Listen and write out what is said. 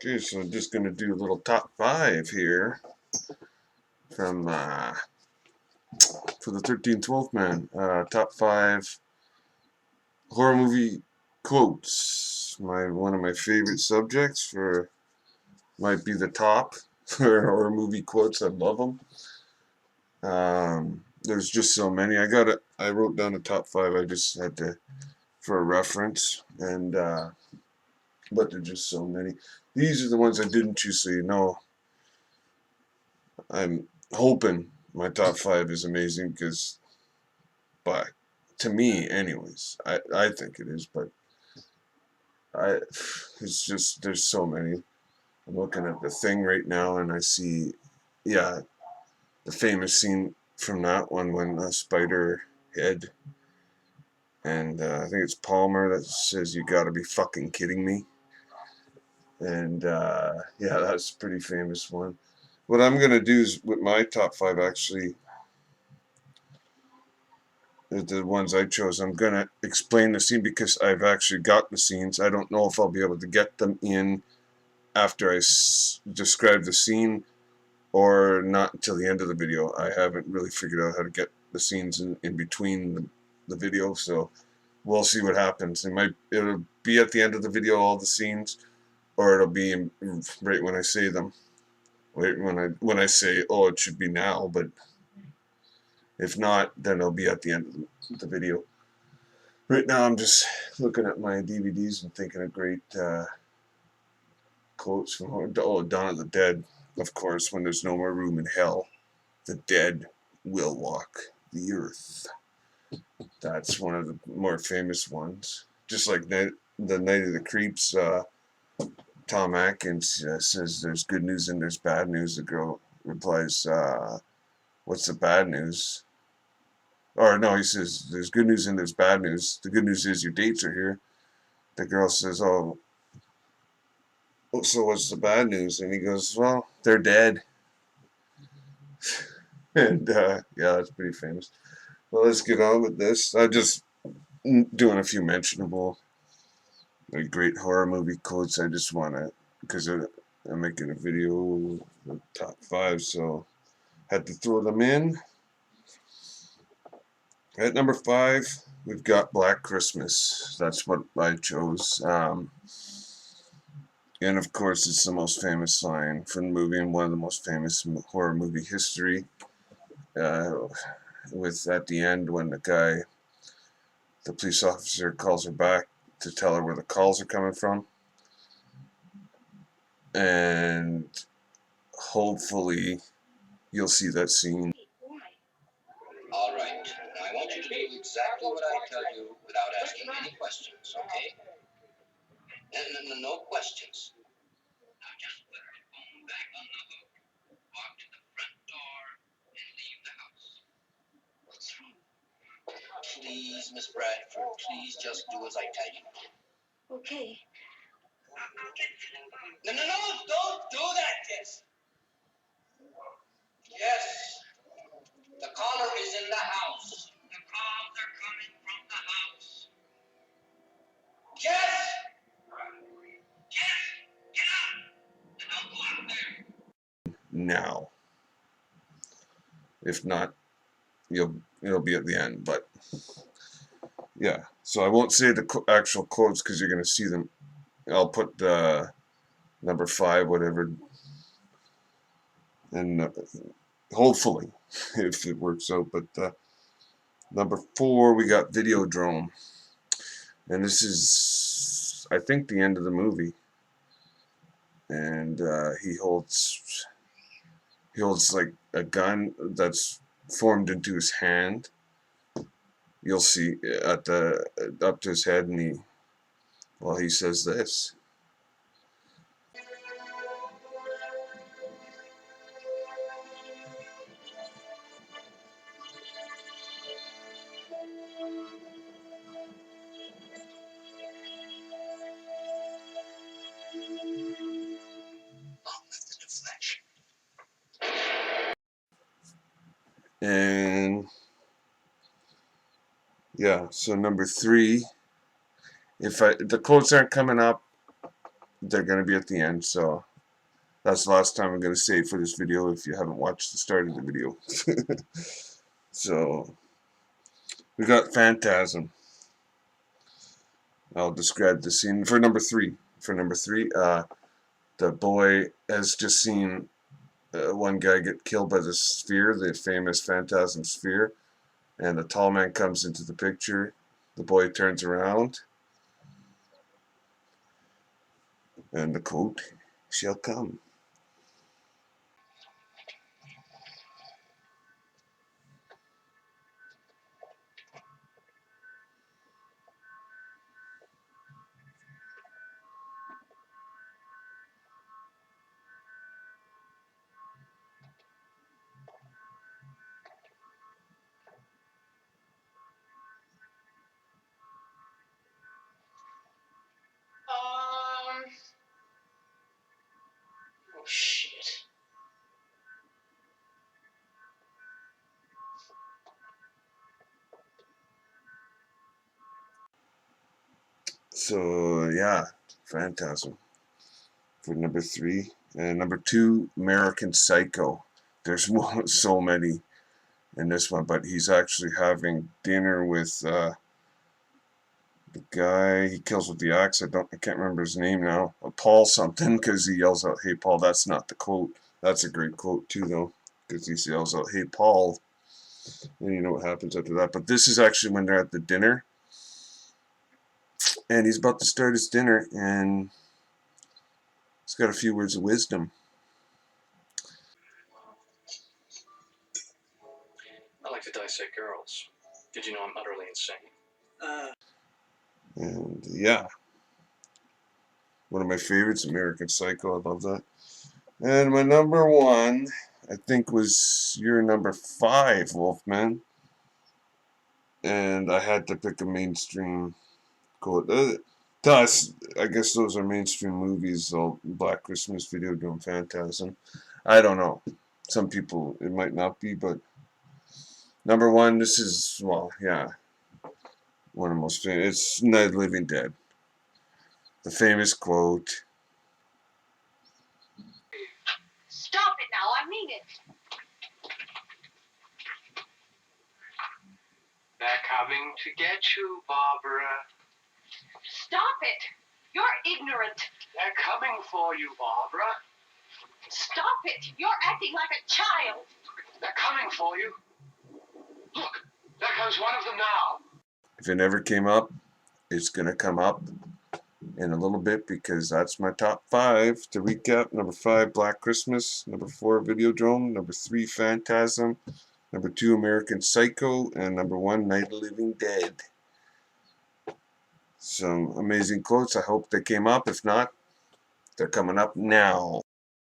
Okay, so I'm just gonna do a little top 5 here from for the 13th Wolfman. Top 5 horror movie quotes. One of my favorite subjects for might be the top for horror movie quotes. I love them. There's just so many. I wrote down the top 5. I just had to for a reference, and but there's just so many. These are the ones I didn't choose, so you know. I'm hoping my top 5 is amazing but to me, anyways, I think it is. But I, it's just there's so many. I'm looking at the thing right now, and I see, yeah, the famous scene from that one when a spider head, and I think it's Palmer that says, "You gotta be fucking kidding me." And yeah, that's a pretty famous one. What I'm gonna do is with my top 5 actually. The ones I chose, I'm gonna explain the scene because I've actually got the scenes. I don't know if I'll be able to get them in after I describe the scene or not until the end of the video. I haven't really figured out how to get the scenes in between the video, so we'll see what happens. It'll be at the end of the video, all the scenes, or it'll be right when I say them. Right when I say, oh, it should be now, but if not, then it'll be at the end of the video. Right now, I'm just looking at my DVDs and thinking of great quotes from Dawn of the Dead. Of course, when there's no more room in hell, the dead will walk the earth. That's one of the more famous ones. Just like the Night of the Creeps, Tom Atkins says there's good news and there's bad news. The girl replies, what's the bad news? Or no, he says there's good news and there's bad news. The good news is your dates are here. The girl says, oh, so what's the bad news? And he goes, well, they're dead. And yeah, that's pretty famous. Well, let's get on with this. I'm just doing a few mentionable, like, great horror movie quotes. I just want to, because I'm making a video of top 5, so had to throw them in. At number 5, we've got Black Christmas. That's what I chose. And of course, it's the most famous line from the movie and one of the most famous horror movie history. With at the end when the police officer calls her back to tell her where the calls are coming from. And hopefully you'll see that scene. All right. Now I want you to do exactly what I tell you without asking any questions, okay? No questions. Now just put the phone back on the hook, walk to the front door, and leave the house. What's wrong? Please, Miss Bradford, please just do as I tell you. Okay. No, don't do that, Jess. Yes. The caller is in the house. The calls are coming from the house. Jess! Jess! Get up! And don't go out there. Now, if not, it'll be at the end. But yeah, so I won't say the actual quotes because you're gonna see them. I'll put the number 5, whatever, and hopefully, if it works out. But number 4, we got Videodrome, and this is, I think, the end of the movie. And he holds like a gun that's formed into his hand. You'll see at the up to his head, and he says this. And yeah, so number 3, if the quotes aren't coming up, they're going to be at the end, so that's the last time I'm going to say for this video if you haven't watched the start of the video. So, we got Phantasm. I'll describe the scene for number 3. For number 3, the boy has just seen one guy get killed by the sphere, the famous Phantasm sphere, and the tall man comes into the picture. The boy turns around, and the quote shall come. Oh shit. So, yeah, Phantasm for number 3. And number 2, American Psycho. There's so many in this one, but he's actually having dinner with the guy he kills with the axe. I can't remember his name now. Paul something, because he yells out, "Hey Paul." That's not the quote. That's a great quote too, though, because he yells out, "Hey Paul," and you know what happens after that. But this is actually when they're at the dinner, and he's about to start his dinner, and he's got a few words of wisdom. I like to dissect girls. Did you know I'm utterly insane? And yeah, one of my favorites, American Psycho. I love that. And my number 1, I think, was your number 5, Wolfman. And I had to pick a mainstream quote. To us, I guess those are mainstream movies. Black Christmas, Videodrome, Phantasm. I don't know. Some people it might not be, but number 1, this is, well, yeah, one of the most famous. It's Night of the Living Dead. The famous quote. Stop it now, I mean it. They're coming to get you, Barbara. Stop it. You're ignorant. They're coming for you, Barbara. Stop it. You're acting like a child. They're coming for you. Look, there comes one of them now. If it never came up, it's going to come up in a little bit, because that's my top 5. To recap: number 5, Black Christmas; number 4, Videodrome; number 3, Phantasm; number 2, American Psycho; and number 1, Night of the Living Dead. Some amazing quotes. I hope they came up. If not, they're coming up now.